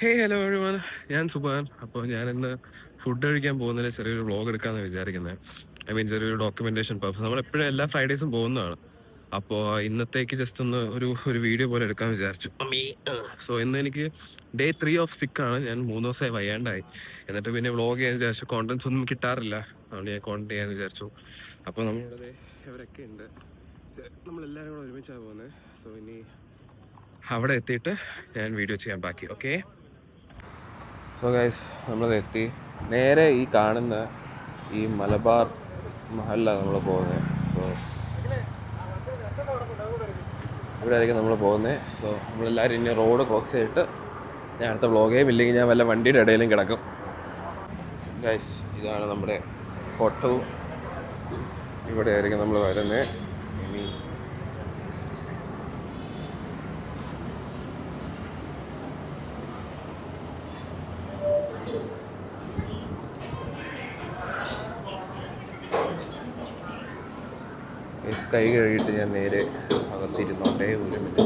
Hello everyone. ഞാൻ സുബാൻ. അപ്പോൾ ഞാനിന്ന് ഫുഡ് കഴിക്കാൻ പോകുന്നതിന് ചെറിയൊരു വ്ളോഗ് എടുക്കാമെന്ന് വിചാരിക്കുന്നത്. ചെറിയൊരു ഡോക്യുമെന്റേഷൻ പർപ്പസ്. നമ്മളെപ്പോഴും എല്ലാ ഫ്രൈഡേസും പോകുന്നതാണ്. അപ്പോൾ ഇന്നത്തേക്ക് ജസ്റ്റ് ഒന്ന് ഒരു വീഡിയോ പോലെ എടുക്കാമെന്ന് വിചാരിച്ചു. സോ ഇന്ന് എനിക്ക് ഡേ 3 ഓഫ് സിക്കാണ്. ഞാൻ 3 ദിവസമായി വയ്യാണ്ടായി. എന്നിട്ട് പിന്നെ വ്ളോഗ് ചെയ്യാൻ വിചാരിച്ചു. കോണ്ടന്റ്സ് ഒന്നും കിട്ടാറില്ല, അതുകൊണ്ട് ഞാൻ കോണ്ടന്റ് ചെയ്യാന്ന് വിചാരിച്ചു. അപ്പോൾ നമ്മളിവിടെ ഇവരൊക്കെ ഉണ്ട്. നമ്മളെല്ലാവരും കൂടെ ഒരുമിച്ചാണ് പോകുന്നത്. സോ ഇനി അവിടെ എത്തിയിട്ട് ഞാൻ വീഡിയോ ചെയ്യാൻ ബാക്കി. ഓക്കെ. സോ ഗൈസ്, നമ്മളെത്തി. നേരെ ഈ കാണുന്ന ഈ മലബാർ മഹലിലാണ് നമ്മൾ പോകുന്നത്. സോ ഇവിടെ ആയിരിക്കും നമ്മൾ പോകുന്നത്. സോ നമ്മളെല്ലാവരും ഇനി റോഡ് ക്രോസ് ചെയ്തിട്ട് ഞാൻ അടുത്ത വ്ളോഗേയും ഇല്ലെങ്കിൽ ഞാൻ വല്ല വണ്ടിയുടെ ഇടയിലും കിടക്കും. ഗൈസ്, ഇതാണ് നമ്മുടെ ഹോട്ടൽ. ഇവിടെ ആയിരിക്കും നമ്മൾ വരുന്നത്. ഇനി കൈ കഴുകിയിട്ട് ഞാൻ നേരെ അകത്തിരുന്നോട്ടെ. ഒരു മിനിറ്റ്.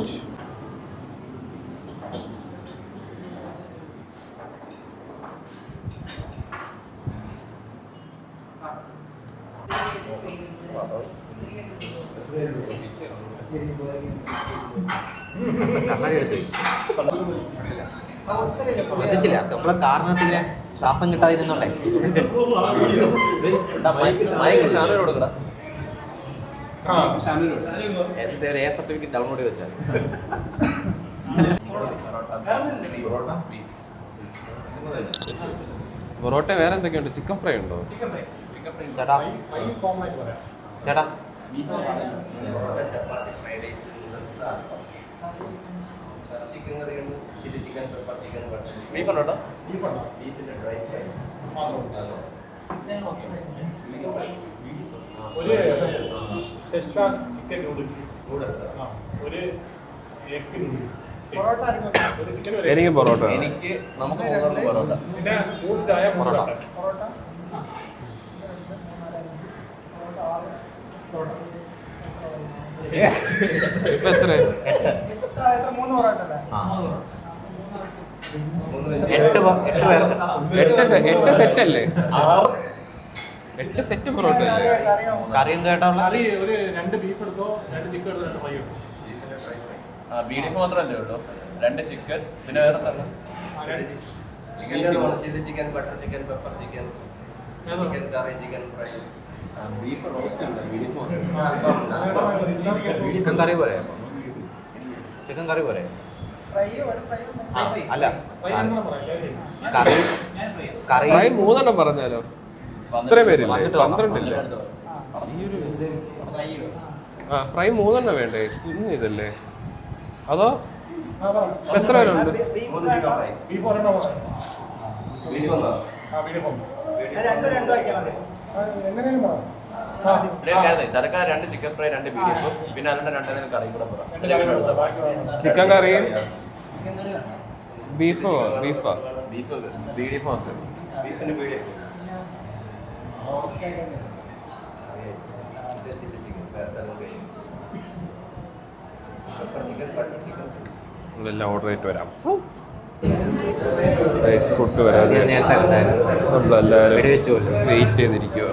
ശ്രദ്ധിച്ചില്ല, നമ്മളെ കാരണത്തിന് ശ്വാസം കിട്ടാതിരുന്നോണ്ടേ. കൊടുക്കടാ, എന്റെ ഒരു സർട്ടിഫിക്കറ്റ് ഡൗൺലോഡ് ചെയ്ത് വെച്ചാൽ. പൊറോട്ട വേറെ എന്തൊക്കെയുണ്ട്? ചിക്കൻ ഫ്രൈ ഉണ്ടോ? ചേട്ടാ ചേട്ടാ ബീഫുണ്ടോ? ഒരു ഷെഷ്വാൻ ചിക്കൻ നൂഡിൽസ്, ഒരു എഗ് നൂഡിൽസ്. എനിക്ക് പൊറോട്ട. എനിക്ക് നമുക്ക് പൊറോട്ട, പിന്നെ മൂന്ന് ചായ, പൊറോട്ട. ഇപ്പൊ എത്ര? 8 സെറ്റ് അല്ലേ? 8 സെറ്റ് പൊറോട്ട അല്ലേ? കറിയും കേട്ടോ. കറി ഒരു 2 ബീഫ് എടുത്തോ, 2 ചിക്കൻ എടുത്തോ, 2 ഫ്രൈ എടുത്തോ. ബീഫ് മാത്രമല്ലേ ഉള്ളൂ? 2 ചിക്കൻ, പിന്നെ വേറെ തന്നെ chilli chicken, butter chicken, pepper chicken, chicken curry, chicken fry, beef roast ഉണ്ട്. ചിക്കൻ കറി പോരെ? ചിക്കൻ കറി പോരെ? അല്ല, കറി കറി ഫ്രൈ 3 പറഞ്ഞാലോ? ഇത്രയും പേരില്ലേ? 12 ഇല്ലേ? ഫ്രൈ 3 വേണ്ടേ? കുഞ്ഞ് ഇതല്ലേ? അതോ എത്ര പേരുണ്ട്? ബീഫ് ഒരെണ്ണം പറയാം. എങ്ങനെയും പറയാം. തലക്കാർ 2 ചിക്കൻ ഫ്രൈ, 2 ബീഫ്, പിന്നെ അതിന്റെ 2 കറിയും കൂടെ പറയാം. ചിക്കൻ കറിയും ബീഫോ? ബീഫാ? ബീഫ് ബീഫ് മാത്രം. ബീഫിന് പീഡിയ നമ്മളെല്ലാം ഓർഡർ ചെയ്തിട്ട് വരാം. ഫുഡ് വരാതെ നമ്മളെല്ലാവരും വെയിറ്റ് ചെയ്തിരിക്കുക.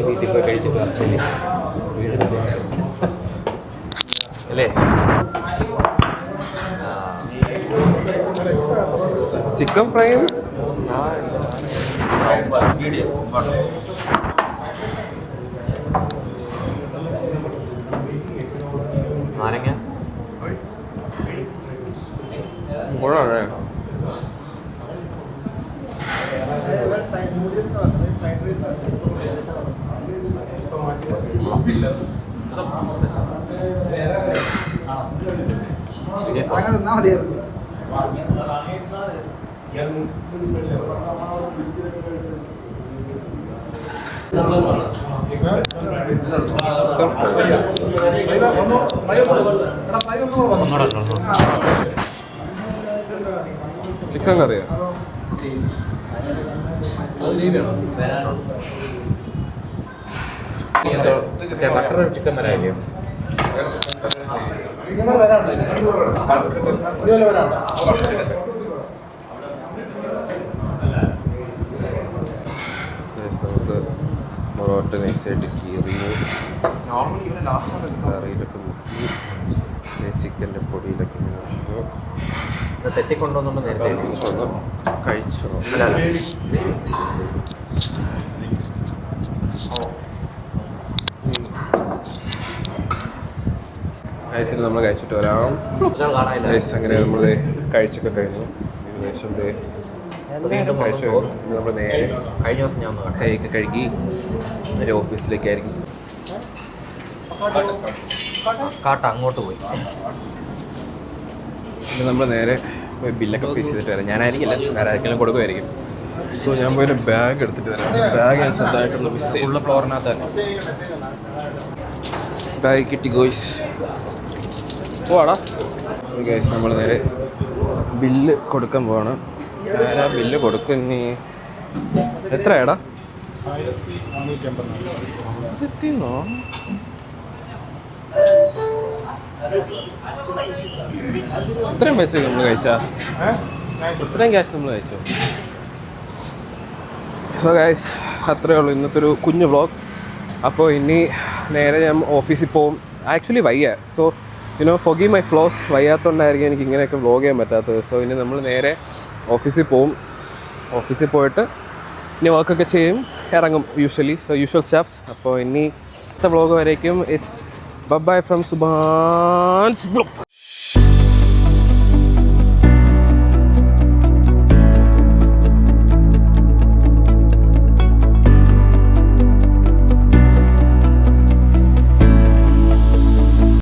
വീട്ടിൽ പോയി കഴിച്ചിട്ട് അല്ലേ? ചിക്കൻ ഫ്രൈയും നാരങ്ങ മുഴാണേ. ചിക്കൻ കറിയോ? ബട്ടർ ചിക്കൻ വരാനില്ലയോ? ചിക്കൻ കറി വരാനുണ്ടോ? ഇതുപോലെ വരാനുണ്ടോ? നമുക്ക് പൊറോട്ട നൈസായിട്ട് കീറി കറിയിലൊക്കെ മുക്കി ചിക്കൻ്റെ പൊടിയിലൊക്കെ വെച്ചിട്ട് തെറ്റിക്കൊണ്ടോന്നുണ്ട് നേരത്തെ ഒന്ന് കഴിച്ചു നോക്കാം. ഐസിൽ നമ്മൾ കഴിച്ചിട്ട് വരാം. ഐസ് അങ്ങനെ നമ്മൾ കഴിച്ചൊക്കെ കഴിഞ്ഞു. ഏകദേശം കഴിച്ചു നമ്മൾ നേരെ കഴിഞ്ഞ ദിവസം ഞാൻ ഒന്ന് കൈയൊക്കെ കഴുകി നേരെ ഓഫീസിലേക്കായിരിക്കും. കാട്ട അങ്ങോട്ട് പോയി. പിന്നെ നമ്മൾ നേരെ പോയി ബില്ലൊക്കെ പേ ചെയ്തിട്ട് വരാം. ഞാനായിരിക്കില്ല, വേറെ ആർക്കെങ്കിലും കൊടുക്കുമായിരിക്കും. സോ ഞാൻ പോയൊരു ബാഗ് എടുത്തിട്ട് വരാം. ബാഗ് ഞാൻ സ്വന്തമായിട്ടൊന്ന് മിസ് ചെയ്യും. ഉള്ള ഫ്ലോറിനകത്ത് തന്നെ ബാഗ് കിട്ടി ഗോയ്സ്. പോവാടാ. സോ ഗൈസ് നമ്മൾ നേരെ ബില്ല് കൊടുക്കാൻ പോവാണ്. ആരാ ബില്ല് കൊടുക്കുന്നേ? എത്രയാടാ? 1450. ഇത്രയും പൈസ നമ്മൾ കഴിച്ചാ? ഇത്രയും ക്യാഷ് നമ്മൾ കഴിച്ചോ? സോ ഗൈസ് അത്രയേ ഉള്ളൂ ഇന്നത്തെ ഒരു കുഞ്ഞു വ്ളോഗ്. അപ്പോൾ ഇനി നേരെ ഞാൻ ഓഫീസിൽ പോവും. ആക്ച്വലി വയ്യ. So forgive my flaws. വയ്യാത്തതുകൊണ്ടായിരിക്കും എനിക്ക് ഇങ്ങനെയൊക്കെ വ്ളോഗ് ചെയ്യാൻ പറ്റാത്തത്. സോ ഇനി നമ്മൾ നേരെ ഓഫീസിൽ പോവും. ഓഫീസിൽ പോയിട്ട് ഇനി വർക്കൊക്കെ ചെയ്യും, ഇറങ്ങും യൂഷ്വലി. So usual staffs. അപ്പോൾ ഇനി അടുത്ത വ്ളോഗ് വരേക്കും ഇറ്റ്സ് ബൈ ഫ്രം സുബാൻസ് ബ്ലോഗ്.